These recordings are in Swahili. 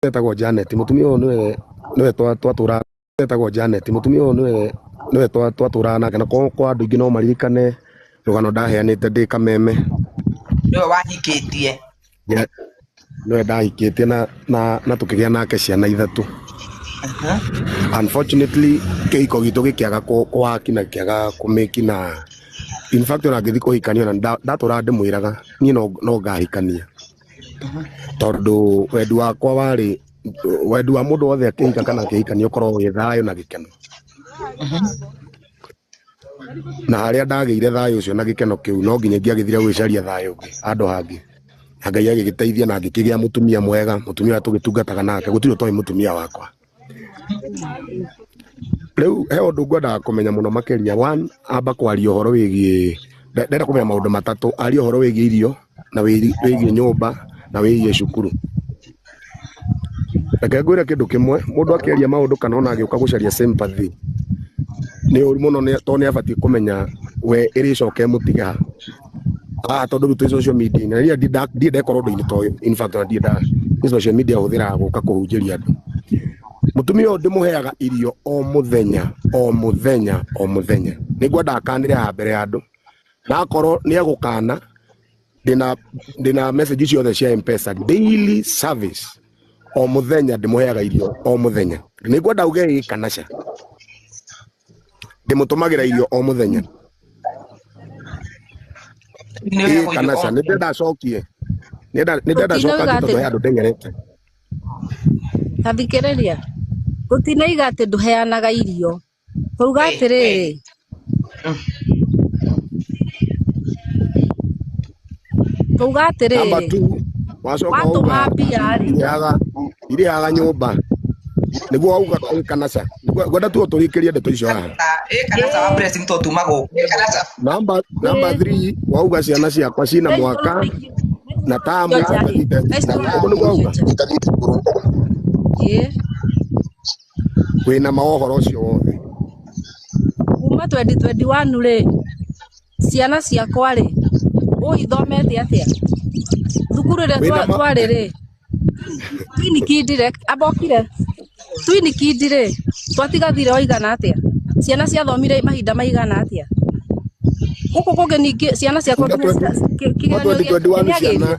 Etagwo Janet mutumia uyu niwe twatura etagwo Janet mutumia uyu niwe twatura nake na kwa andu ingi no maririkane rugano ndaheanite ndi kameme niwe wahikitie niwe ndahikitie na tukigia nake ciana ithatu. Unfortunately kihiko gitu gikiaga kwaki na kiaga kumiki na in fact ona ngithi kuhikania na ndatura ndimwiraga ni no ngahikania tondu wendi wakwa wari wendi wa mundu wothe akihika kana akihikania ukorwo wi thayo na gikeno na haria ndageire thayo ucio na gikeno kiu no nginya ngiagithire gwicaria thayo andu hangi Ngai agigiteithia na ngikigia mutumia mwega mutumia tugitungataga nake gutiri toi mutumia wakwa. Riu he undu ngwendaga kumenya muno makiria one amba kwaria uhoro wigie ndenda kumenya maundu matatu aria uhoro wigie irio na wigie nyumba na wigie cukuru. Reke ngwire kindu kimwe mundu akeria maundu kana ona agiuka gucaria sympathy ni uri muno to ni abatie kumenya we iricoke mutiga tondu rutu social media na ria ndida korwo ndu-ini toyo in fact na ndida social media huthira guka kuhunjiria andu. Mutumia uyu ndimuheaga irio o muthenya ningwenda akanire ha mbere ya andu na akorwo ni agukana ndina message ciothe cia M-Pesa daily service o muthenya ndimuheaga irio o muthenya ningwenda uge kanaca ndimutumagira irio o muthenya kanaca nindenda cokie nindenda cokia tondu he andu ndengerete Tathikiriria gutinaiga ati nduheanaga irio kuruga atiriri kuruga atiriri watuma mbia ri iriaga nyumba niguo auga kanaca gwenda tu turikirie ndeto icio haha kanaca wa pressing to tumago number 3 wauga ciana ciakwa cina mwaka na tamu uguo niguo auga wina mawohoro ucio wothe kuma 2021 ri ciana ciakwa ri uithomete atia thukuru ria twari ri twini kidire abokire twini kidire twatigathire oigana atia ciana ciathomire mahinda maigana atia guku kungi ningi ciana ciakwa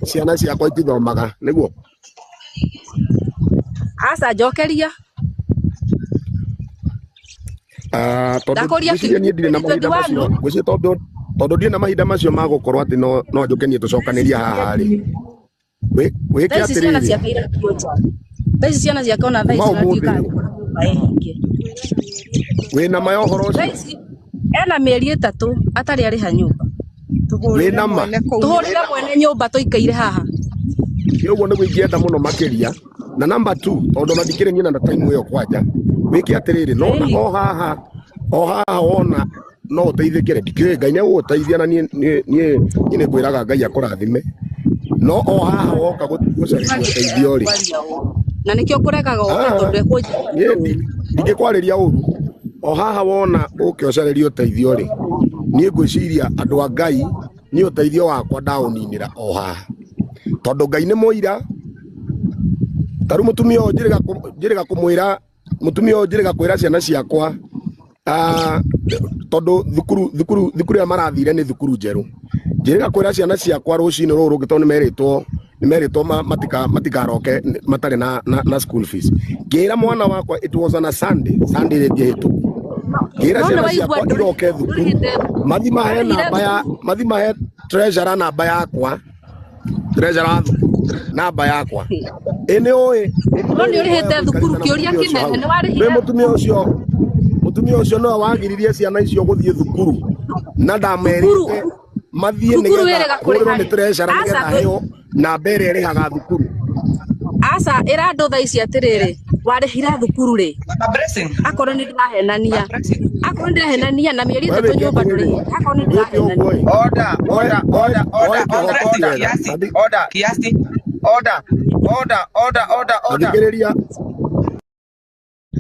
ciana ciakwa itithomaga niguo asa njokeria tondu ndire na mahinda macio ma gukorwo ati no njukenie tucokaniria haha ri wiki atiriri thaici ciana ciakona thaici wina ma uhoro ucio ena mieri 3 atari ariha nyumba wina ma tuhurire mwene nyumba tuikaire haha uguo niguo ingienda muno makiria na number 2 tondu mathikirenie na time iyo kwanja wiki atiriri no o haha wona no uteithikire ndikire Ngai ni uguteithia na nie ni ngwiraga Ngai akurathime no o haha woka gucaria uteithio ri na nikio kuregaga o tondu ekunjia ndigikwariria uru o haha wona ukiocereria uteithio ri nie ngwiciria andu a Ngai ni uteithio wakwa ndauninira o haha tondu Ngai ni muira taru mutumia uyu njiriga kumwira mutumia uyu njiriga kwira ciana ciakwa tondu thukuru ya marathire ni thukuru njeru njiriga kwira ciana ciakwa rucini ruru rungi tondu nimeritwo matikaroke matari na school fees ngira mwana wakwa it was on a Sunday redi hitu ngira ciana ciakwa iroke thukuru mathima he treasurer namba yakwa namba yakwa ene oe no ni urihite thukuru kiuria kinene ni warihire mutumia ucio no wagiririe ciana icio guthie thukuru na ndamerite mathie nigetha kurwo ni treasurer nigetha heo na mbere rihaga thukuru asa irando thaici atiriri warihira thukuru ri akorwo ni ndirahenania na mieri 3 nyumba nduri akorwo ni ndirahenania order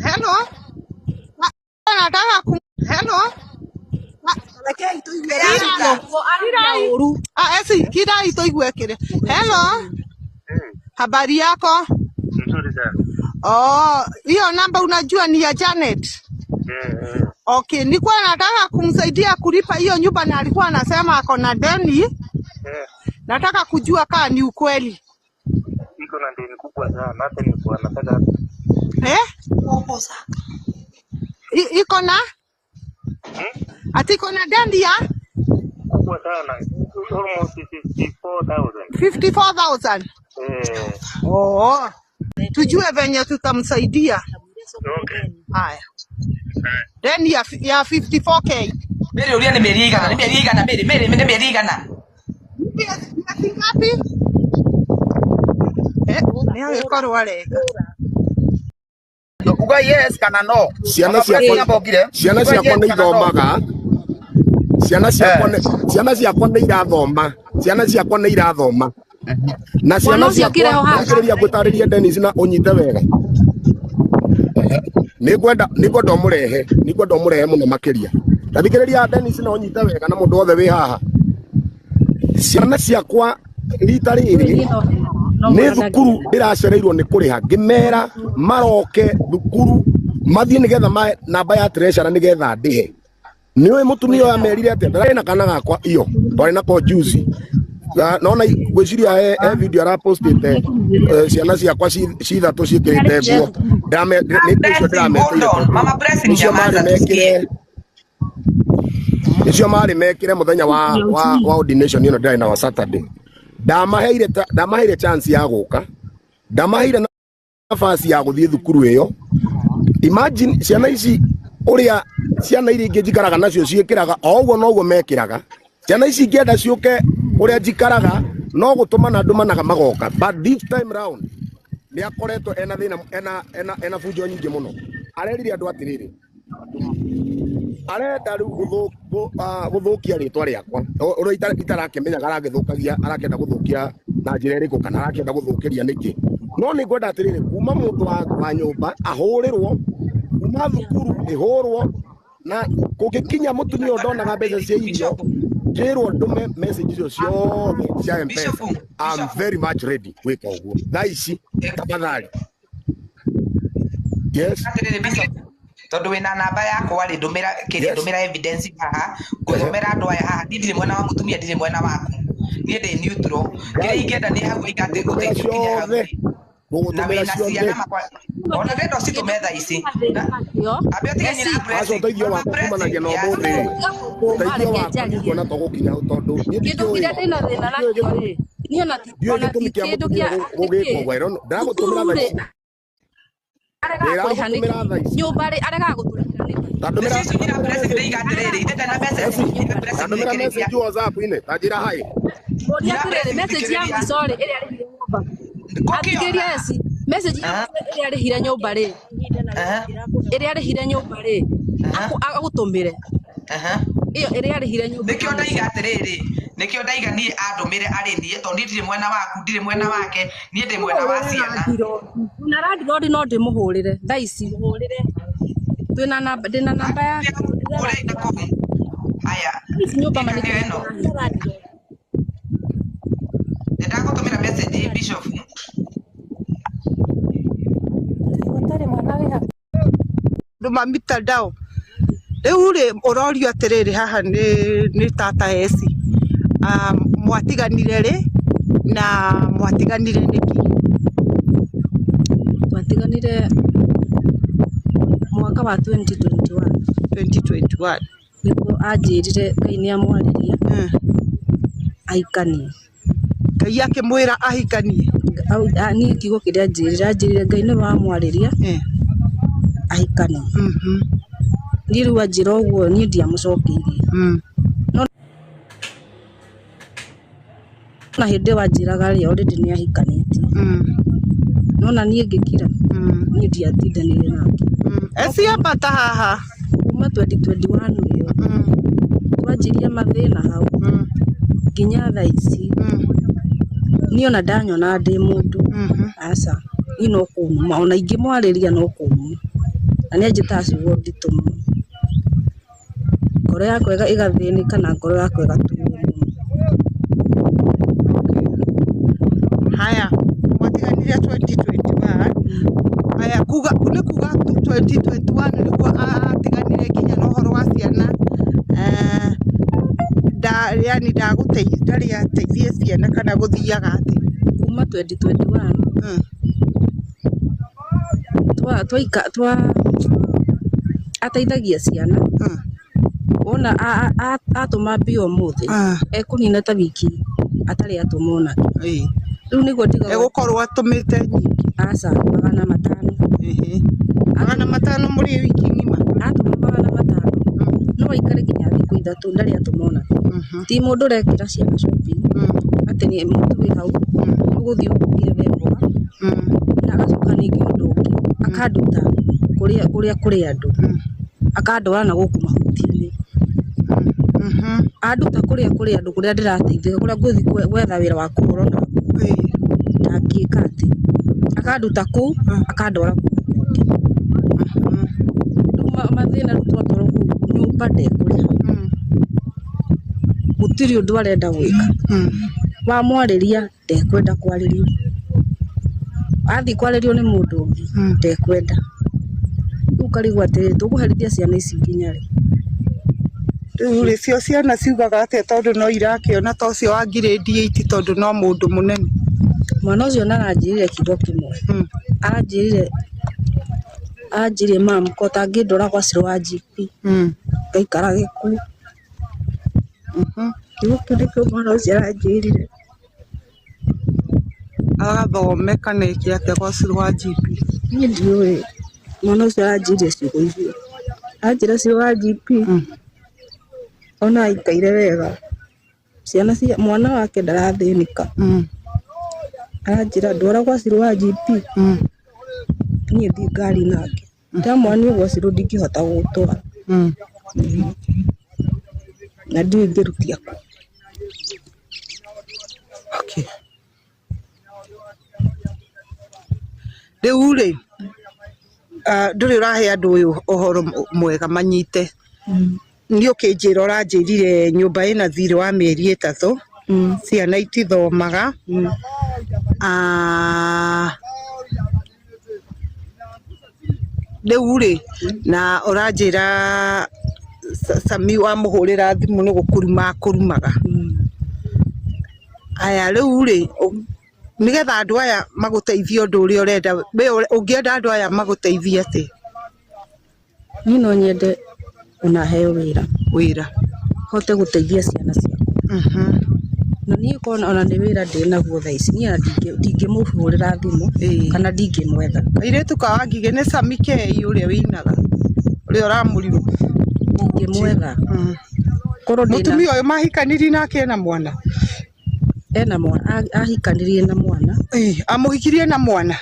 hello nataka hello kirai tuigwe kire hello habari yako Nzuri sana. Hiyo namba unajua ni ya Janet? Okay, nilikuwa nataka kumsaidia kulipa hiyo nyumba na alikuwa anasema ako na deni. Nataka kujua kama ni ukweli. Iko na deni kubwa sana, hata nilikuwa nataka. Iko na? Ati iko na deni ya? Kubwa sana. Almost 54,000. 54,000? Tujue venye tutamsaidia. Okay. Haya. Deni ya 54K. Meri ulia ni meri igana, meri igana. Ni ngapi? Ni angekoro warega. Uga yes kana no. Ciana ciakwa nĩ ithomaga. Ciana ciakwa nĩ irathoma. Na ciana ciakwa ngĩrĩria ngũtarĩrie Dennis na ũnyite wega. Nĩngwenda ũmũrehe mũno makĩria. Ndathikĩrĩria Dennis na ũnyite wega na mũndũ wothe wĩ haha. Ciana ciakwa rita rĩrĩ nĩ thukuru ndĩracereirwo nĩ kũrĩha ngĩmera maroke thukuru mathiĩ nĩgetha namba ya treasurer nĩgetha ndĩhe. Nĩwe mũtumia ũyũ amerire atĩ ndarĩ na kana gakwa iyo twarĩ nako juice. Naona gwĩciria video arapostĩte ciana ciakwa cithatũ ciĩkĩrĩte nguo. Nicio marĩ mekire mũthenya wa ordination ĩno ndĩrarĩ na wa Saturday. Ndamaheire chance ya gũka, ndamaheire nafasi ya gũthiĩ thukuru ĩyo. Imagine ciana ici ũrĩa ciana iria ingĩ njikaraga nacio ciĩkĩraga o ũguo noguo mekĩraga. Ciana ici ingĩenda ciũke ũrĩa njikaraga no gũtũmana ndũmanaga magoka, but this time round nĩ akoretwo ena thĩna ena bunjo nyingĩ mũno. Arerire andũ atĩrĩrĩ, arenda rĩu gũthũkia rĩtwa rĩakwa ũrĩa itarakĩmenyaga arakĩenda gũthũkia na njĩra ĩrĩkũ kana arakĩenda gũthũkĩria nĩkĩ. No nĩ ngwenda atĩrĩrĩ, kuma mũndũ wa nyũmba ahũrĩrwo, kuma thukuru ĩhũrwo, na kũngĩkinya mũtumia ndonaga mbeca cia irio njĩrwo ndume message icio ciothe cia M-Pesa. I'm very much ready gwĩka ũguo thaa ici tafadhali. Yes. Tondu wina namba yakwa ri ndumira evidence haha ngũthomera andũ aya haha ndirĩ mwena wa mutumia ndirĩ mwena waku niĩ ndĩ neutral kĩrĩa ingĩenda nĩ hau ikate gũteithio kinya hau na wĩna ciana makwa ona ndenda citume thaa ici ambe ũtige nyina press ũteithio waku kumanagia na ũmũthĩ ũteithio waku kuona tũgũkinya tondũ kĩndũ kĩrĩa ndĩna thĩna nakĩo rĩ niĩ ona kĩndũ kĩa ndagũtũmĩra thaa ici arega kũrĩha nyũmba rĩ arega gũtũrĩhĩra nĩkĩ ndũmĩra press ndĩigatirĩrĩ itete na ndũmĩra message WhatsApp-inĩ ta njĩra hai ũria atĩrĩrĩ message ya mũico rĩ ĩrĩa rĩhire nyũmba athikĩria eci message ĩrĩa rĩhire nyũmba rĩ ĩrĩa rĩhire nyũmba rĩ agũtũmĩre iyo ĩrĩa rĩhire nyũmba nĩkĩo ndaiga atĩrĩrĩ nikio ndaiga nie andumire ari nie tondi ndire mwena waku ndire mwena wake nie ndi mwena wa ciana na landlord no ndimuhurire thaa ici muhurire twina namba ndina namba ya haya nyumba maniki ndagutumira message bishop utari mwana wiha nduma mitandao riu ri urorio atiriri haha ni tata esi mwatiganire ri na mwatiganire niki twatiganire mwaka wa 2021 niko ajirire Ngai ni amwariria aikanie Ngai akimwira ahikanie ni kigo kiria ajirire Ngai ni wamwariria aikanie ni riu ajira uguo ni ndiamucokirie na hindi wanjiraga ri already ni ahikanitie nona nie ngikira ni ndiatindanire nake esi apata haha kuma 2021 iyo twanjirie mathina hau nginya thaa ici ni ona ndanyona ndi mundu aca ino kuma ona ingi mwariria no kuma na ni njitacuo nditumu ngoro yakwa igathinika na ngoro yakwa igatuo haya mwatiganire 2021 kuga 2021 nikuo atiganire kinya na horo wa ciana yani ndaria teithie ciana kana guthiaga ati kuma 2021 twa ateithagia ciana wona atuma mbio muthi ekunina ta wiki atari atumona riu niguo ndiga egukorwo atumite nyingi aca 500 500 muri wiki ngima atuma 500 no waikare kinya thiku ithatu ndari atumona ti mundu rekira ciana shopping ati ni mundu wi hau uguthio weboa na agacoka ningi undu ungi akanduta kuria andu akandwara na guku mahuti-ini anduta kuria andu kuria ndirateithika kuria nguthi gwetha wira wa kuhorona ndangika ati akanduta ku akandwara mathina rutwatoro ku nyumba ndekuria gutiri undu arenda gwika wamwariria ndekwenda kwaririo athi kwaririo ni mundu ungi ndekwenda ukarigwa ati tuguherithia ciana ici nginya ri riu cio ciana ciugaga ati tondu no irakiona ta ucio wa grade 8 tondu no mundu munene mwana ucio naranjirire kiugo kimwe anjirire mam ko tangindora kwa ciro wa GP ngaikara giku ndikio mwana ucio aranjirire agathome kana iki atia kwa ciro wa GP ni ndiwe mwana ucio aranjirire ciugo icio anjira ciro wa GP ona aikaire wega ciana cia mwana wake ndarathinika anjira ndwara kwa ciro wa GP ni thi ngari nake ta mwana ucio ciro ndingihota gutwara na ndiwe ngirutia ku okay riu ri nduri urahe andu uyu uhoro mwega manyite ni ukinjira uranjirire nyumba ina thiri wa mieri 3 ciana itithomaga riu ri na uranjira Sami wa muhurira thimu ni gukuruma kurumaga aya riu ri nigetha andu aya maguteithie undu uria urenda ungienda andu aya maguteithie ati ni no nyende una heo wira hote guteithia ciana ciakwa na ni kona ona ni wira ndinaguo thaa ici ni ndingimuhurira thimu kana ndingimwetha airetu kawa ngige ni Sami Kei uria winaga uria uramuriru ndingimwetha korwo mutumia uyu mahikaniri nake na mwana ena mwana ahikanirie na mwana amuhikirie na mwana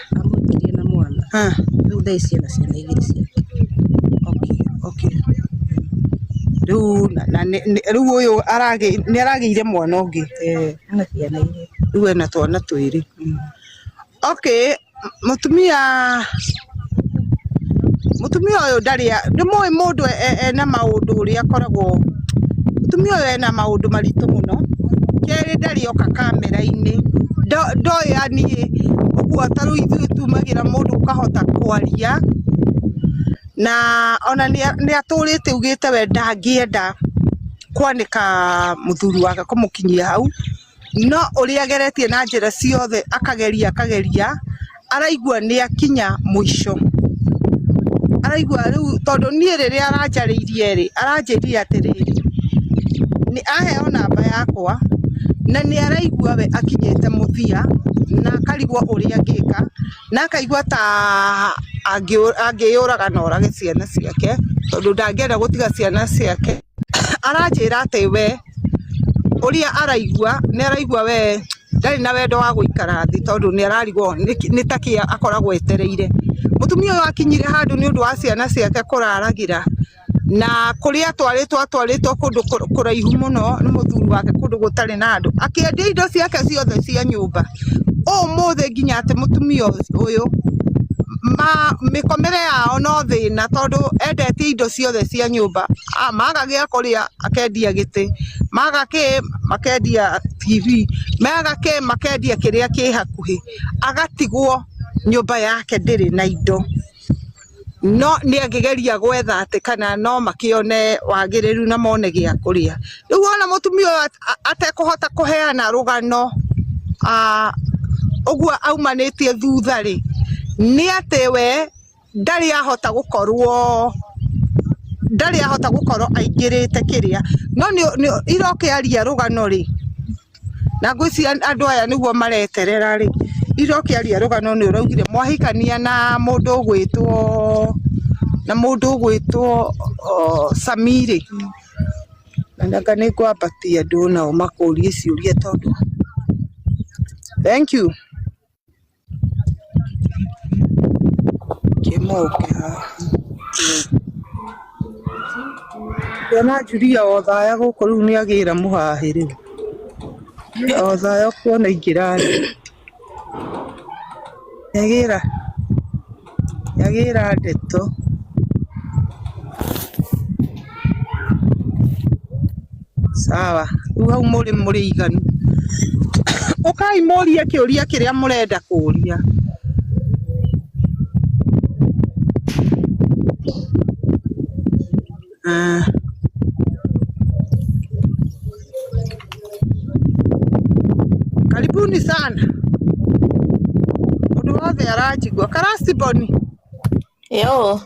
riu thaa ici ena ciana igiri ciake okay riu uyu ni aragiire mwana ungi ana ciana igiri riu ena twana twiri okay mutumia uyu ndaria ni moi mundu ena maundu uria akoragwo mutumia uyu ena maundu maritu muno keri ndari oka kamera-ini ndoya nie uguo taru ithuĩ tumagira mundu ukahota kwaria na ona ni aturite ugite we ndangienda kwanika muthuri wake kumukinyia hau no uria ageretie na njira ciothe akageria araigua ni akinya mwisho araigua riu tondu nie riria aranjaririe aranjirire atiriri ni aheo namba yakwa na ni araigua we akinyete muthia na akarigwo uria ngika na akaigua ta angiyuraga na orage ciana ciake tondu ndangienda gutiga ciana ciake aranjira ati we uria araigua ni araigua we ndari na wendo wa guikara thi tondu ni ararigwo ni takia akoragwo etereire mutumia uyu akinyire handu ni undu wa ciana ciake kuraragira na kuria atwaritwo kundu kuraihu muno ni muthuri wake kundu gutari na andu akiendia indo ciake ciothe cia nyumba muthe nginya ati mutumia uyu mikomere yao no thina tondu endete indo ciothe cia nyumba magagia kuria akendia giti makendia TV makendia kiria ki hakuhi agatigwo nyumba yake ndiri na indo no ni angigeria gwetha ati kana no makione wagiriru na mone gia kuria riu ona mutumia atekuhota kuheana rugano uguo aumanitie thutha ri ni ati we ndari ahota gukorwo aingirite kiria no irokiaria rugano ri na ngwisi andu aya niguo mareterera ri irokiaria rugano ni uraugire mwahikania na mundu gwitwo Samiri nanga ni kwambatia andu nao makurie ciuria tondu thank you kimoke na juria o thaya guku riu ni agira muhahiri o thaya kuona ingirari yagira ndeto sawa riu hau muri iganu ukai moria kiuria kiria murenda kuria karibuni sana mundu wothe arajigua karaciboni yo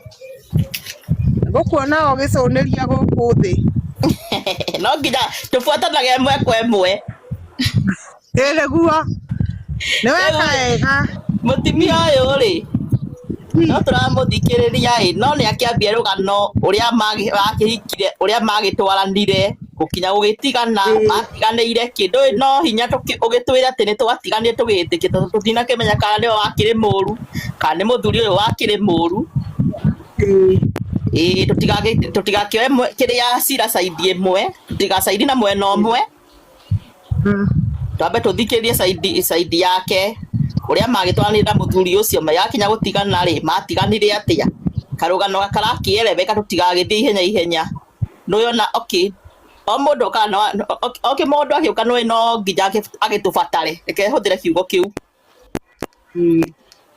gukuona ugicuniria guku thi no nginya tufuatanage mwe kwa mwe guo ni wega mutimia uyu ri no turamuthikiriria no ni akiambia rugano uria magihikire uria magitwaranire gukinya gugitigana matiganire kindu no hinya ugitwira ati ni twatiganire tugitikie tutina kimenya kana ni wakiri muru kana ni muthuri uyu wakiri muru tutigakioe kiria cira saidi imwe tutigasaidi na mwena umwe twambe tuthikiririe saidi yake uria magitwaranire na muthuri ucio yakinya gutigana ri matiganire atia karugano karakieleweka tutigagithie ihenya nuyona okay o mundu kana okay mundu agiuka no nginya agitubatare reke huthire kiugo kiu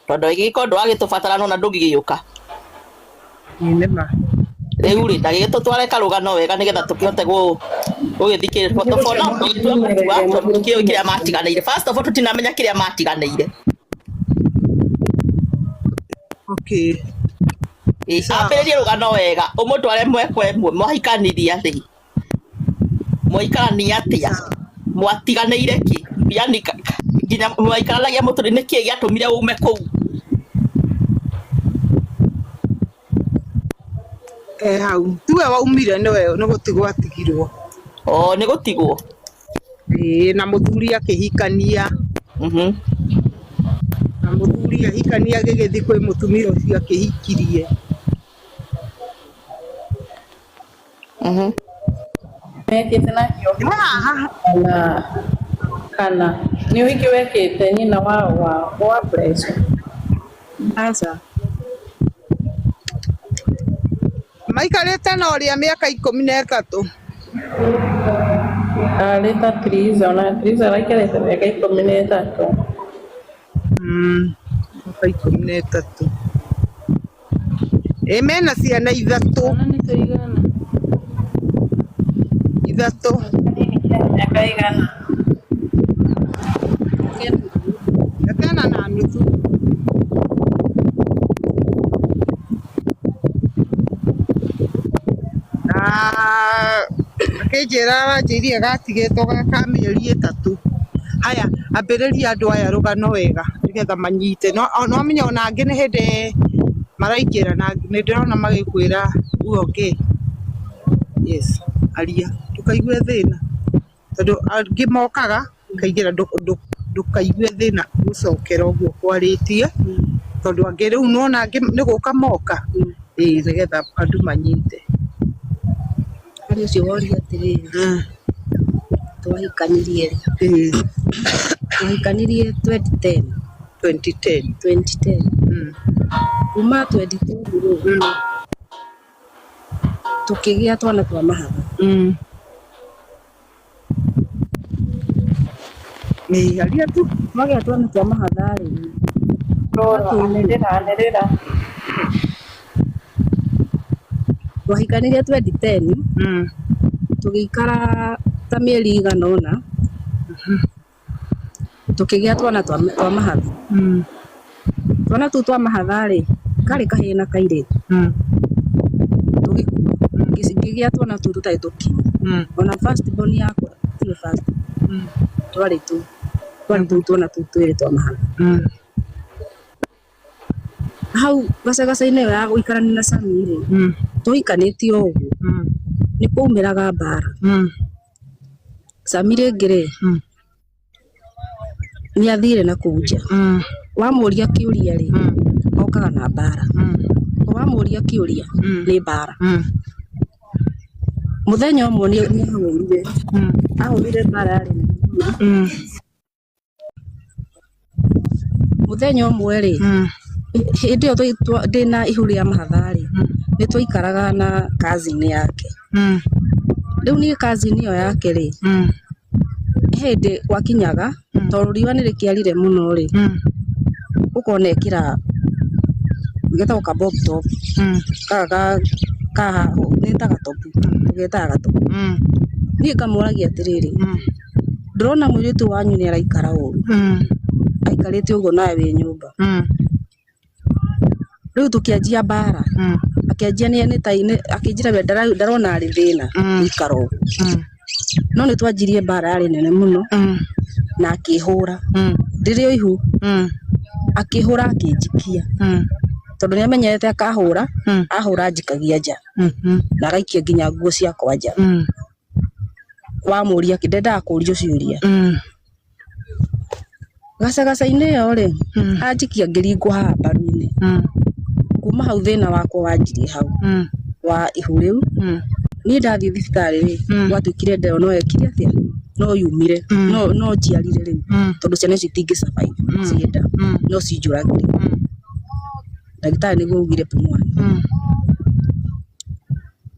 tondu igikondo agitubatara no na ndungigiuka nima riu ri ndagige tutware karugano wega nigetha tukihote gugithikiriria tofona kiria matiganeire first of all tutinamenya kiria matiganeire okay apiririe rugano wega umutware mwe kwa mwe mwahikaniria ri mwikarania atia mwatiganeire ki yani nginya mwikaranagia muturi niki giatumire ume kuu hau tuwe waumire ni gutigwo atigirwo ni gutigwo na muthuri akihikania na muthuri ahikania gigithi kwi mutumia ucio akihikirie mekite nakio kana ni wiki wekite nyina wa Bless asa maikarite na uria miaka 13 aleta Triza laikarite miaka 13 miaka 13 mena ciana ithatu miaka igana akana na nuthu akinjira njiri agatigetwo gaka mieri 3 haya ambiriria andu aya rugano wega nigetha manyite no menya ona angi ni hindi maraingira na ni ndirona magikwira uonge yes aria tukaigue thina tondu angi mokaga kaingira ndukaigue thina gucokera uguo kwaritie tondu angi riu nona angi ni guka moka nigetha andu manyite ari ucio woria atiriri twahikanirie 2010 kuma 2010 tukigia twana twa mahatha aria tu magia twana twa mahatha ri anĩrĩra twahikanire 2010 tũgĩikara ta mĩeri igana ũna tũkĩgĩa twana twa mahatha twana tũu twa mahatha rĩ karĩ kahĩĩ na kairĩtu ngĩgĩa twana tũu tũtarĩ tũkinyu ona first born yakwa tiwe first twarĩ tũu twana tũu twĩrĩ twa mahatha hau gacagaca-inĩ ĩyo ya gũikarania na Sami rĩ tũhikanĩtie o ũguo nĩ kwaumĩraga mbara Sami rĩngĩ rĩ nĩ athire na kũu nja wamũria kĩũria rĩ okaga na mbara wamũria kĩũria nĩ mbara mũthenya ũmwe nĩ ahũrire mbara yarĩ mũthenya ũmwe rĩ hĩndĩ ĩyo ndĩna ihu rĩa mahatha rĩ nĩ twaikaraga na cousin yake rĩu niĩ cousin ĩyo yake rĩ hĩndĩ gwakinyaga tondũ riũa nĩ rĩkĩarire mũno rĩ ũkona ekĩra getagwo ka bob top kaka nĩtaga topu getaga gatopu niĩ ngamũragia atĩrĩrĩ ndĩrona mũirĩtu wanyu nĩ araikara ũru aikarĩte ũguo nawe wĩ nyũmba rĩu tũkĩanjia mbara akĩanjia akĩnjĩra we ndarona arĩ thĩna gũikara ũguo no nĩ twanjirie mbara yarĩ nene mũno na akĩhũra ndĩrĩ o ihu akĩhũra akĩnjikia tondũ nĩ amenyerete akahũra ahũra njikagia nja na agaikia nginya nguo ciakwa nja wamũria ndendaga kũũrio ciũria gacagaca-inĩ ĩyo rĩ anjikia ngĩringwo haha mbaru-inĩ kuma hau thĩna wakwa wanjirie hau wa ihu rĩu niĩ ndathiĩ thibitarĩ rĩ gwatuĩkire ndero no ekire atĩa no yumire no njiarire rĩu tondũ ciana icio itingĩ survive cienda no cinjũragire ndagĩtarĩ nĩguo augire pumwani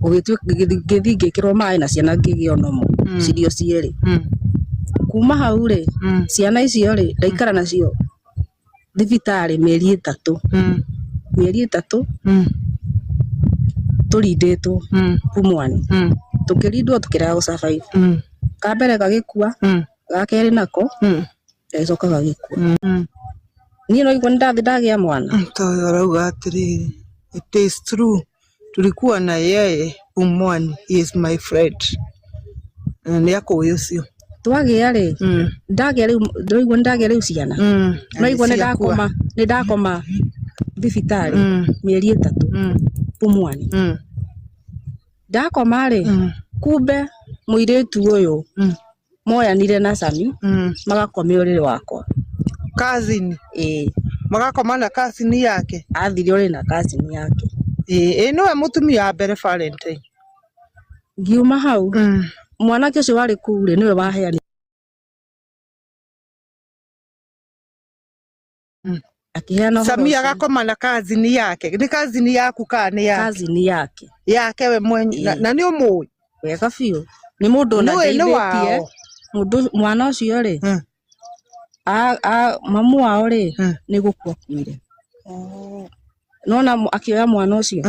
ngĩthiĩ ngĩkĩrwo maĩ na ciana ngĩgĩa nomo cirio cierĩ kuma hau rĩ ciana icio rĩ ndaikara nacio thibitarĩ mĩeri ĩtatũ tũrindĩtwo pumwani tũkĩrindwo tũkĩrega gũ survive ka mbere gagĩkua ga kerĩ nako gagĩcoka gagĩkua niĩ no igua nĩndathi ndagĩa mwana Mtoyo arauga atĩrĩrĩ, it is true, tulikuwa na yeye Pumwani, he is my friend. Nĩ akũĩ ũcio twagĩa rĩ ndagĩa rĩu ndĩraigua ndagĩa rĩu ciana no igua nĩndakoma thibitarĩ mĩeri ĩtatũ Pumwani ndakoma rĩ kumbe mũirĩtu ũyũ moyanire na Sami magakoma ũrĩrĩ wakwa cousin magakoma na cousin yake athire ũrĩ na cousin yake nĩwe mũtumia wa mbere Valentine ngiuma hau mwanake ũcio warĩ kũu rĩ nĩwe waheanire akiheana Sami agakoma na cousin yake nĩ cousin yaku kana nĩ yake cousin yake we mwenye na nĩ ũmũĩ wega biũ nĩ mũndũ ona ndeithĩtie mũndũ mwana ũcio rĩ mamu wao rĩ nĩ gũkua kuire nona akĩoya mwana ũcio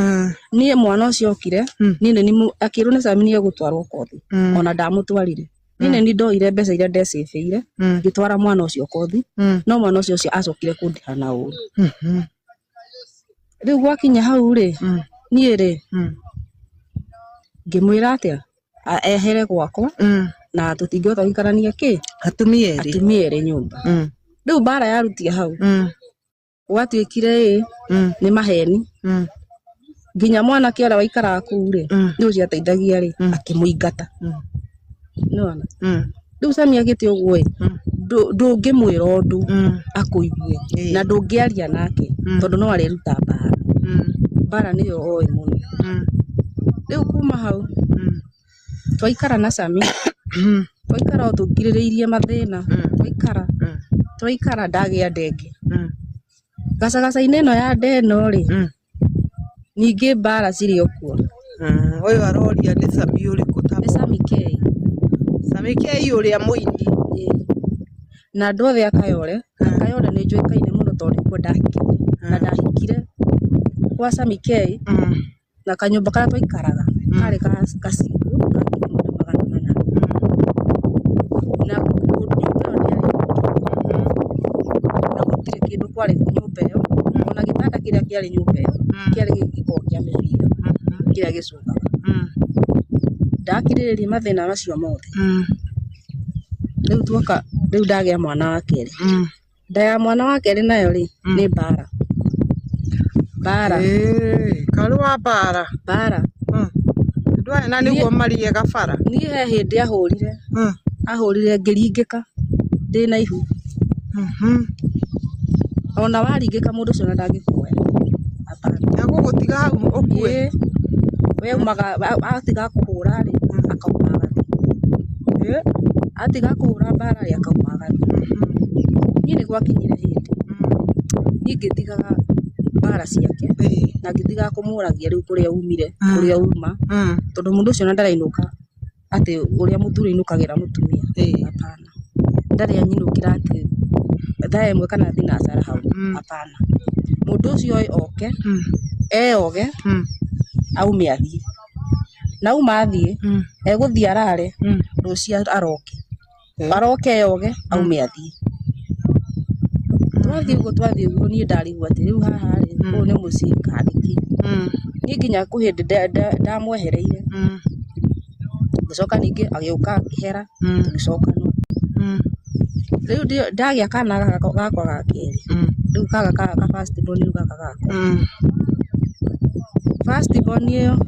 niĩ mwana ũcio okire niĩ akĩrwo nĩ Sami nĩ egũtwarwo kothi ona ndamũtwarire niĩ nĩ ndoire mbeca iria ndecĩbĩire ngĩtwara mwana ũcio kothi no mwana ũcio acokire kũndĩha na ũru rĩu gwakinya hau rĩ niĩ rĩ ngĩmwĩra atĩa ehere gwakwa na tũtingĩhota gũikarania atumia erĩ nyũmba rĩu mbara yarutia hau gwatuĩkire nĩ maheni nginya mwanake ũrĩa waikaraga kũu rĩ nĩ ũcio ateithagia rĩ akĩmũingata nĩwona rĩu Sami agĩte ũguo ndũngĩmwĩra ũndũ akũigue na ndũngĩaria nake tondũ no areruta mbara nĩyo oĩ mũno rĩu kuma hau twaikara na Sami twaikara o tũngirĩrĩirie mathĩna twaikara ndagĩa ndenge gacagaca-inĩ ĩno ya ndeno rĩ ningĩ mbara cirĩ okuo ũyũ aroria nĩ Sami ũrĩkũ ta nĩ Sami K ũrĩa mũini na andũ othe a Kayole nĩ njũĩkaine mũno tondu kwa ndahikire na ndahikire kwa Sami K na kanyumba karia twaikaraga kari kacingu gakire $100,000 na gutire kindu kwari nyumba iyo ona gitanda kiria kiari nyumba iyo kiari giko kia mibira kiria gicukaga ndakiririria mathina macio mothe riu ndagia mwana wa keri ndaya mwana wa keri nayo ri ni bara karua bara ndwa na niguo marie gabara ni he hindi ahurire ngiringika ndina ihu ona waringika mundu ucio na ndangikuoya agugutiga hau ukue we umaga atiga kuhura ri akaumaga atiga kuhura bara ri akaumaga ni gwakinyire hindi ni ngitigaga bara ciake na ngitiga kumuragia riu kuria umire kuria uma tondu mundu ucio na ndarainuka ati uria muthuri inukagira mutumia hapana ndari anyinukira ati thaa imwe kana thinacara hau hapana mundu ucio oke eoge aume athie na uma athie eguthie arare rucio aroke eoge aume athie twathie uguo ni ndarigua ati riu haha ri uyu ni mucii kathiki ni nginya kuhindi ndamwehereire gicoka ningi agiuka akihera tugicokana riu ndagia kana gakwa ga keri riu kaga ka first born riu gaka gakwa first born iyo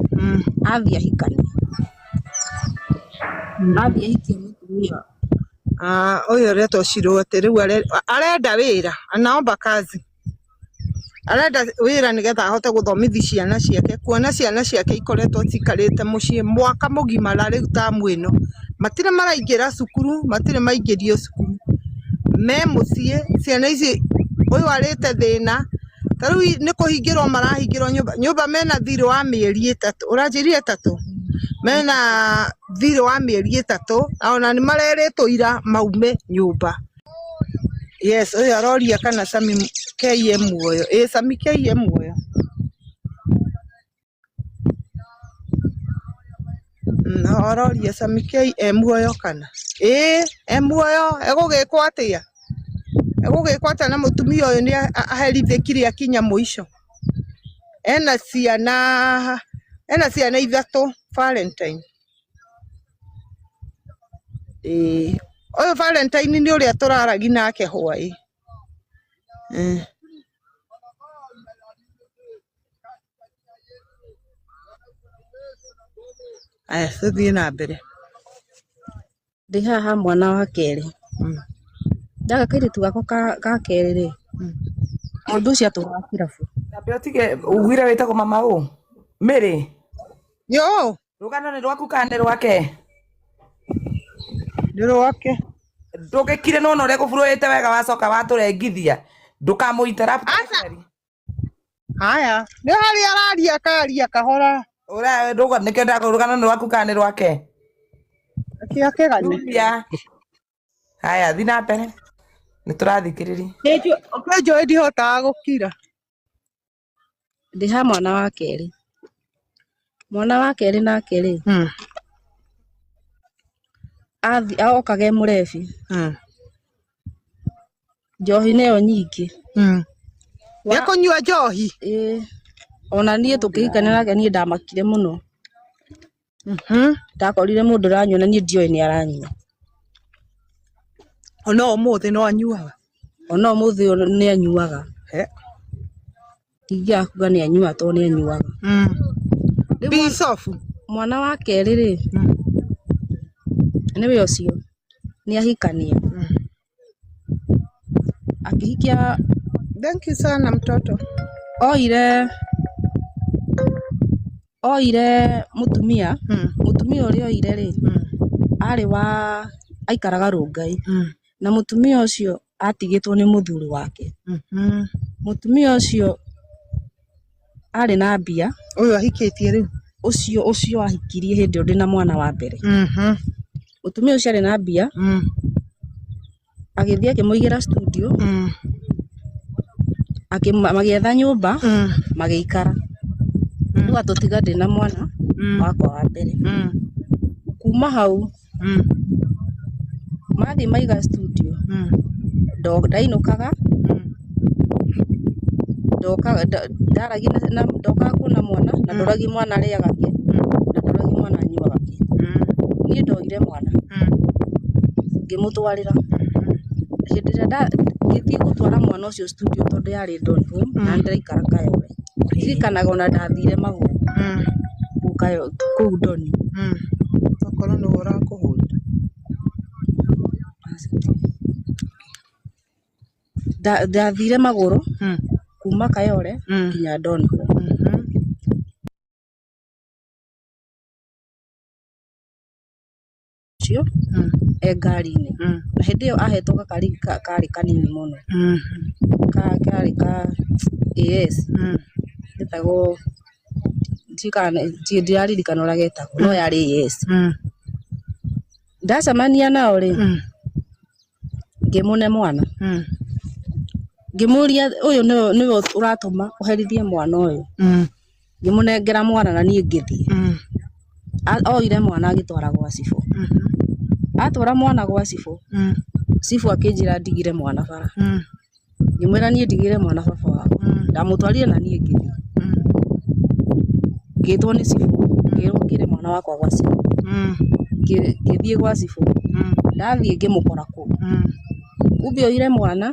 athie ahikania athie ahikia mutumia uyu retwo Shirũ ati riu arenda wira anaomba kazi arenda wira nigetha ahote guthomithi ciana ciake kuona ciana ciake ikoretwo cikarite mucii mwaka mugima na riu tamu ino matire maraingira cukuru matire maingirio cukuru me mucii ciana ici uyu arite thina tariu ni kuhingirwo marahingirwo nyumba mena thirĩ wa mĩeri 3 uranjirie 3 mena thirĩ wa mĩeri 3 ona ni mareretwo ira maume nyumba yes uyu aroria kana Sami K muoyo Sami K muoyo aroria Sami K muoyo kana muoyo egugikwo atia na mutumia uyu ni aherithikire akinya muico ena ciana 3 Valentine uyu Valentine ni uria turaragi nake hwai aya tuthie na mbere ndi haha mwana wa keri ndaga kairitu gako ka keri ri mundu ucio aturaga kirabu Nabe otige ugwira witagwo mama u Mary yo rugano ni rwaku kana rwake ni rwake ndugikire no uria guburuite wega wacoka waturengithia ndukamuinterrupt haya ni hari araria akaria kahora ura nduga nikenda rugano ni rwaku kana rwake akiakegania haya thina mbere ni turathikiriria okenjo ndihotaga gukira ndi ha mwana wa keri nake ri okage murebi njohi neyo nyingi yakunyua njohi ona nie tukihikania nake nie ndamakire muno ndakorire mundu ranyua na nie ndioi ni aranyua ona umuthi no anyuaga ona umuthi ni anyuaga ndigiakuga ni anyua to ni anyuaga bisofu mwana wa keri ri niwe ucio ni ahikania akihikia thank you sana mtoto oire mutumia uria oire ri ari wa aikaraga Rungai na mutumia ucio atigitwo ni muthuri wake mutumia ucio ari na mbia uyu ahikitie riu ucio ahikirie hindi ndi na mwana wa mbere mutumia ucio ari na mbia agithie akimuigira studio magietha nyumba magiikara rĩu atũtiga ndĩna mwana wakwa wa mbere kuma hau mathi maiga studio ndainũkaga ndaragia na ndokaga kuona mwana na ndoragi mwana arĩaga kĩ na ndoragi mwana anyuaga kĩ niĩ ndoire mwana ngĩmũtwarĩra hĩndĩ ĩrĩa ngĩthiĩ gũtwara mwana ũcio studio tondũ yarĩ Donholm na ndĩraikara Kayole ndirikanaga ona ndathire magũrũ kũu Doni okorwo nĩ ũrakũhũra ndathire magũrũ kuma Kayole nginya Donholm cio ngari-inĩ na hĩndĩ ĩyo ahetwo gakari karĩ kanini mũno karĩ ka AS getagwo ndiraririkana ũrĩa getagwo no yarĩ AS ndacemania nao rĩ ngĩmũne mwana ngĩmũria ũyũ nĩwe ũratũma ũherithie mwana ũyũ ngĩmũnengera mwana na niĩ ngĩthiĩ oire mwana agĩtwara gwa cibũ atwara mwana gwa cibũ cibũ akĩnjĩra ndigire mwana bara ngĩmwĩra niĩ ndigire mwana baba wakwa ndamũtwarire na niĩ ngĩthiĩ ngĩtwo nĩ cibũ ngĩrwo ngire mwana wakwa gwa cibũ ngĩthiĩ gwa cibũ ndathiĩ ngĩmũkora kũu kumbe oire mwana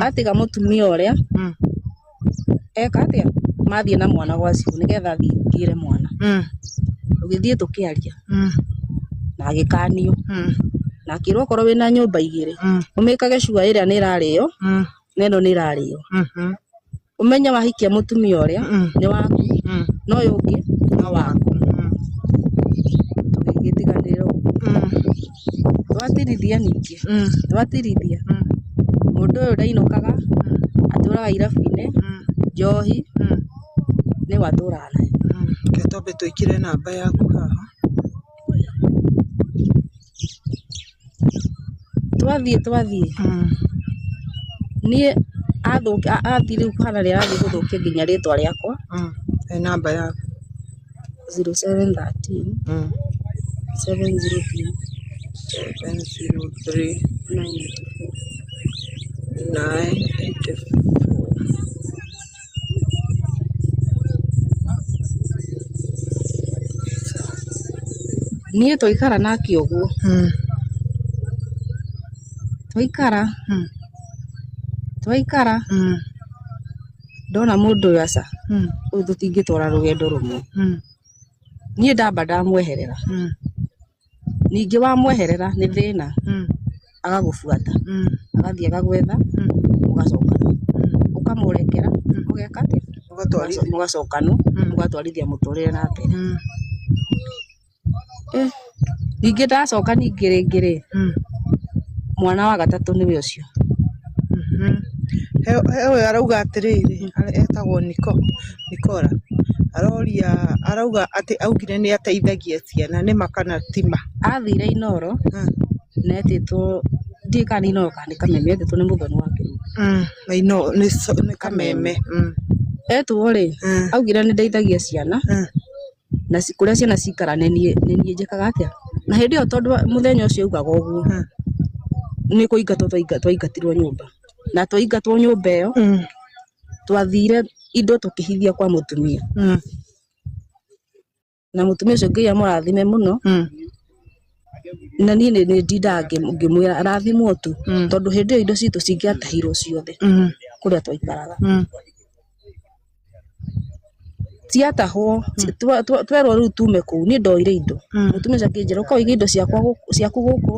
atiga mũtumia ũrĩa eka atĩa mathiĩ na mwana gwa cibũ nĩgetha ngire mwana tũgĩthiĩ tũkĩaria na agĩkanio na akĩrwo okorwo wĩna nyũmba igĩrĩ ũmĩkage cua ĩrĩa nĩ ĩrarĩo na ĩno nĩ ĩrarĩo ũmenye wahikia mũtumia ũrĩa nĩ waku no ũyũ ũngĩ no waku tũgĩtiganĩra twatirithia ningĩ twatirithia mũndũ ũyũ ndainũkaga atũraga irabu-inĩ njohi nĩ watũraga nayo Twambe twĩkĩre namba yaku haha twathiĩ niĩ athi rĩu kũhana nĩ arathiĩ gũthũkia nginya rĩtwa rĩakwa namba yaku 0713 703 984 niĩ twaikara nake ũguo twaikara ndona mũndũ ũyũ aca ũyũ tũtingĩtwara rũgendo rũmwe niĩ ndamba ndamweherera ningĩ wamweherera nĩ thĩna agagũbuata agathiĩ agagwetha mũgacokana ũkamũrekera ũgeka atĩa mũgacokana mũgatwarithia mũtũrĩre na mbere ningĩ ndacoka ningĩ rĩngĩ mwana wa gatatũ nĩwe ũcio he arauga atĩrĩrĩ etagwo Nikora arauga atĩ augire nĩ ateithagia ciana nĩ makana tima athire Inoro netĩtwo ndikani Inoro kana Kameme etĩtwo nĩ mũthoni wake nĩ Kameme etwo rĩ augire nĩ ndeithagia ciana na kũrĩa ciana cikara nĩ niĩ njĩkaga atĩa na hĩndĩ ĩyo tondũ mũthenya ũcio augaga ũguo nĩ kũingatwo twaingatirwo nyũmba na twaingatwo nyũmba ĩyo twathire indo tũkĩhithia kwa mũtumia na mũtumia ũcio Ngai amũrathime mũno na niĩ nĩ ndindaga ngĩmwĩra arathimwo tu tondũ hĩndĩ ĩyo indo citũ cingĩatahirwo ciothe kũrĩa twaikaraga ciatahwo twerwo rĩu tume kũu niĩ ndoire indo mũtumia ũcio akĩnjĩra ũkoiga indo ciaku gũkũ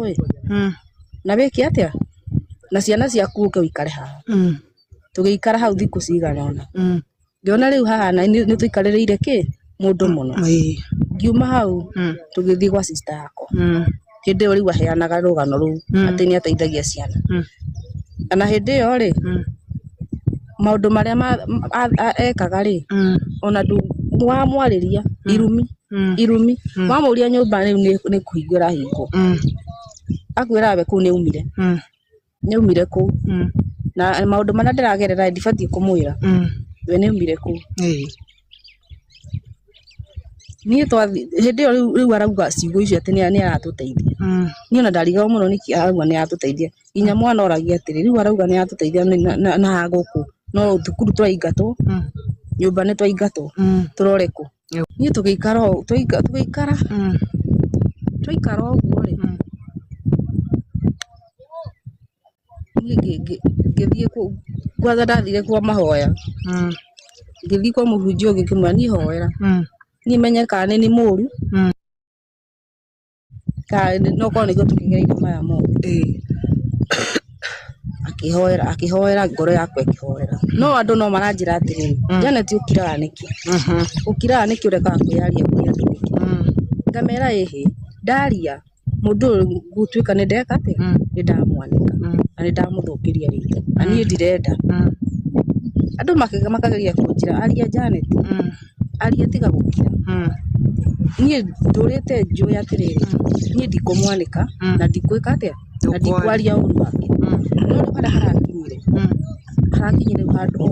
na wĩke atĩa na ciana ciaku ũke ũikare haha tũgĩikara hau thikũ cigana ũna ngĩona rĩu haha nĩ tũikarĩrĩire kĩ mũndũ mũno ngiuma hau tũgĩthiĩ gwa sister yakwa hĩndĩ ĩyo rĩu aheanaga rũgano rũu atĩ nĩ ateithagia ciana na hĩndĩ ĩyo rĩ maũndũ marĩa ekaga rĩ ona wamwarĩria irumi wamũria nyũmba rĩu nĩ kũhingũra hingo akwĩra we kũu nĩ aumire kũu na maundu maria ndiragerera ndibatiĩ kũmwĩra we nĩ umire kũ niĩ twathi hĩndĩ ĩyo rĩu arauga ciugo icio atĩ nĩ aratũteithia niĩ ona ndarigagwo mũno nĩkĩ arauga nĩ aratũteithia nginya mwana oragia atĩrĩ rĩu arauga nĩ aratũteithia na gũkũ no thukuru twaingatwo nyũmba nĩ twaingatwo tũrore kũ niĩ tũgĩikara ũguo rĩ niĩ ngĩthiĩ kwanza ndathire kwa mahoya ngĩthiĩ kwa mũhunjia ũngĩ ngĩmwĩra niĩ hoera niĩ menye kana nĩ mũru kana no korwo nĩguo tũkĩgereire maya mothe akĩhoera ngoro yakwa ĩkĩhoera no andũ no maranjĩra atĩrĩrĩ Janet ũkiraga nĩkĩ ũrekaga kwĩyaria kũrĩ andũ ngamera ĩhĩ ndaria mũndũ ũyũ gũtuĩka nĩ ndeka atĩa nĩ ndamwanĩka na nĩ ndamũthũkĩria rĩngĩ na niĩ ndirenda andũ makageria kũnjĩra aria Janet aria tiga gũkira niĩ ndũrĩte njũĩ atĩrĩrĩ niĩ ndikũmwanĩka na ndikwĩka atĩa na ndikwaria ũru wake no rĩu harĩa harakinyire handũ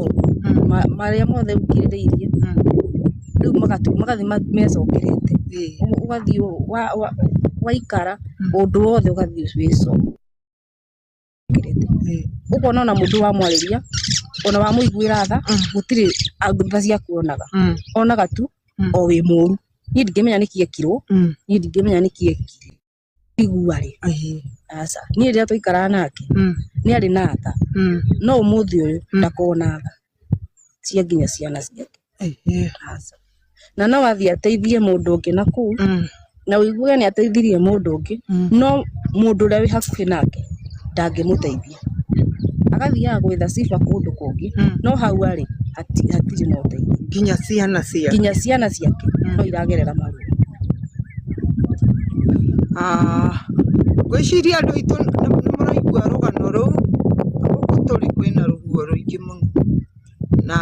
marĩa mothe ũkirĩrĩirie rĩu magathiĩ mecokerete ũgathiĩ waikara ũndũ wothe ũgathiĩ wĩcokerete ũkona ona mũndũ wamwarĩria ona wamũiguĩra tha gũtirĩ tha cia kuonaga onaga tu o wĩ mũru niĩ ndingĩmenya nĩkĩ ekirwo niĩ ndingĩmenya nĩkĩ ekire iguarĩ aca niĩ rĩrĩa twaikaraga nake nĩ arĩ na tha no ũmũthĩ ũyũ ndakona tha cia nginya ciana ciake aca na no athiĩ ateithie mũndũ ũngĩ na kũu na ũiguage nĩ ateithirie mũndũ ũngĩ no mũndũ ũrĩa wĩ hakuhĩ nake ndangĩmũteithia agathiaga gwetha ciba kũndũ kũngĩ no hau arĩ hatirĩ na ũteithio nginya ciana ciake no iragerera maruo ngwĩciria andũ aitũ nĩ mũraigua rũgano rũu gũkũ tũrĩ kwĩna rũhuho rũingĩ mũno na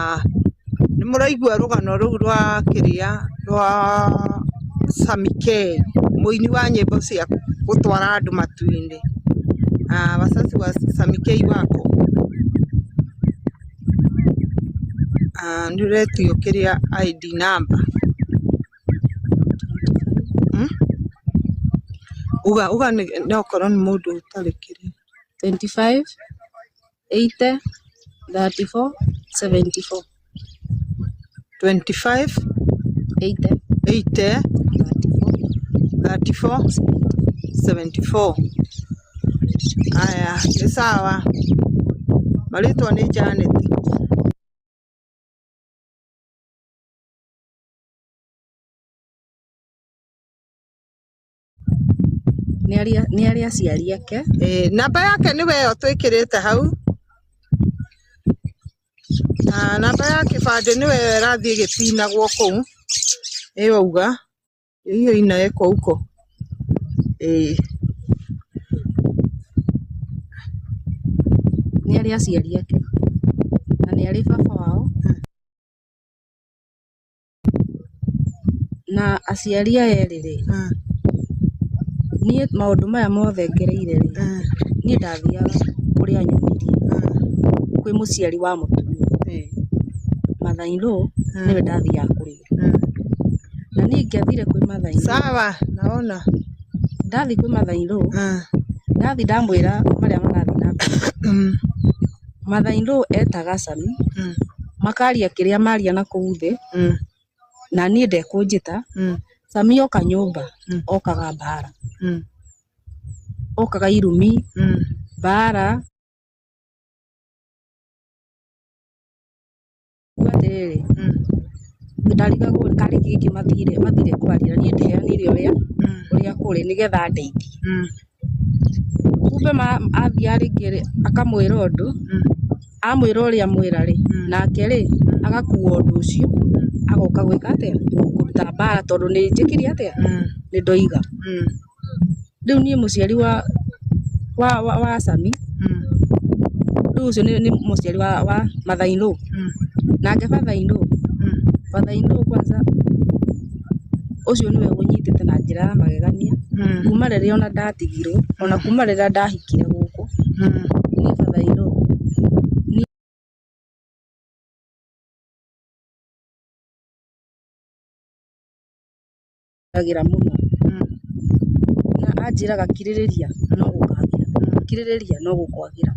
nĩ mũraigua rũgano rũu rwa kĩrĩa rwa Sammy K mũini wa nyĩmbo cia gũtwara andũ matu-inĩ wazazi wa Sammy K wako nĩ ũretio kĩrĩa ID number uga no korwo nĩ mũndũ ũtarĩ kĩrĩa 25 80 34 74 25 80 34 74 aya nĩ sawa marĩtwa nĩ Janet nĩ arĩa aciari ake namba yake nĩ weyo twĩkĩrĩte hau na namba ya kĩbandĩ nĩ weyo ĩrathiĩ ĩgĩtinagwo kũu ĩwauga hiyo inawekwa huko nĩ arĩa aciari ake na nĩ arĩ baba wao na aciari aya erĩ niĩ maũndũ maya mothe ngereire rĩ niĩ ndathiaga kũrĩa nyonirie kwĩ mũciari wa mũtumia Mother-in-law nĩwe ndathiaga kũrĩa na niĩ ngĩathire kwĩ Mother-in-law sawa naona ndathi kwĩ Mother-in-law ndathi ndamwĩra marĩa marathiĩ na mbere Mother-in-law etaga Sammy makaria kĩrĩa maria na kũu thĩ na niĩ ndekũnjĩta Sammy oka nyũmba okaga mbara okaga irumi mbara atĩrĩrĩ ndarigagwo karĩ gĩkĩ mathire kwaria niĩ ndĩheanire ũrĩa kũrĩ nĩgetha ndeithie kumbe athiĩ rĩngĩ akamwĩra ũndũ amwĩra ũrĩa amwĩra rĩ nake rĩ agakuua ũndũ ũcio agoka gwĩka atĩa kũruta mbara tondũ nĩ njĩkire atĩa nĩ ndoiga rĩu niĩ mũciari wa Sammy rĩu ũcio nĩ mũciari wa Mother-in-law nake Father-in-law kwanza ũcio nĩwe ũnyitĩte na njĩra ya magegania kuma rĩrĩa ona ndatigirwo ona kuma rĩrĩa ndahikire gũkũ niĩ Father-in-law agira muno na anjiraga kiririria no gukagira kiririria no gukwagira